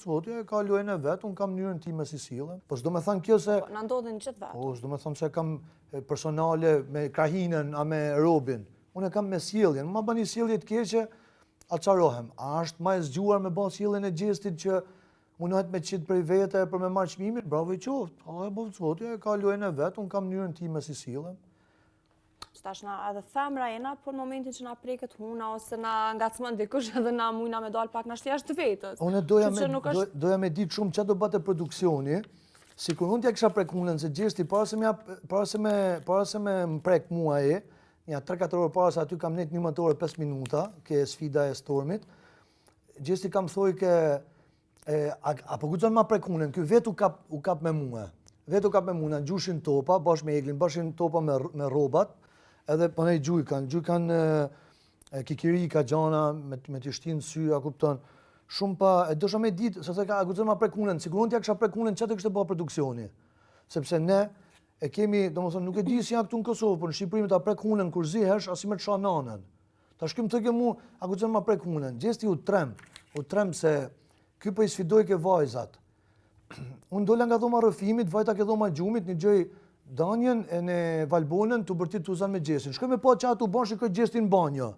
Zoti, ka lojën e vet, unë kam mënyrën time si sillem. Po s'do me thënë kjo se Na ndodhin gjithë vet. po s'do me thënë se kam personale me Krahinën a me Robin. Unë e kam me sjelljen, ma bani sjellje të keqe, atësarohem. A është ma e zgjuar me bërë sjelljen e Gjestit që munohet me qitë prej vete për me marrë çmimin? Bravo i qoftë. Allah e bëftë Zoti, ka lojën e vet, unë kam mënyrën time si sillem. Tash na edhe femra jena, por në momentin që na preket huna ose na ngacmon dikush edhe na mujna me dal pak na shtjash të vetës. Unë doja me ditë shumë çfarë do bate produksioni, sikur unë t'ja kisha prek hunën se Gjesti para se me më prek mua ja 3-4 orë para se aty kam net 11 orë 5 minuta, ke sfida e Stormit. Gjesti kam thoj ke apo guxon ma prek hunën, ky vet u kap me mua. Vetë u kap me mua, gjushin topa bashkë me Eglin, bashin topa me rrobat. Edhe po nej gjujkan kikirika gjana me të shtinë sy, a kupton. Shumë pa, e dosha me ditë, se a guxon ma prek hunën, sikur unë t'ja kisha prek hunën çfarë kishte bëu produksioni. Sepse ne e kemi, domethënë nuk e di si janë këtu në Kosovë, por në Shqipëri ta prek hunën kur zihesh, as si me të shoh nanën. Tash këm të ke mua, a guxon ma prek hunën. Gjesti u trem se ky po i sfidoi ke vajzat. Unë dola nga dhoma rrëfimit, vajta ke dhoma gjumit, një gjoj Danjen e në Valbonën të bërtit të uzan me Gjestin. Shkoj me po që atu ban shikoj Gjestin banjo.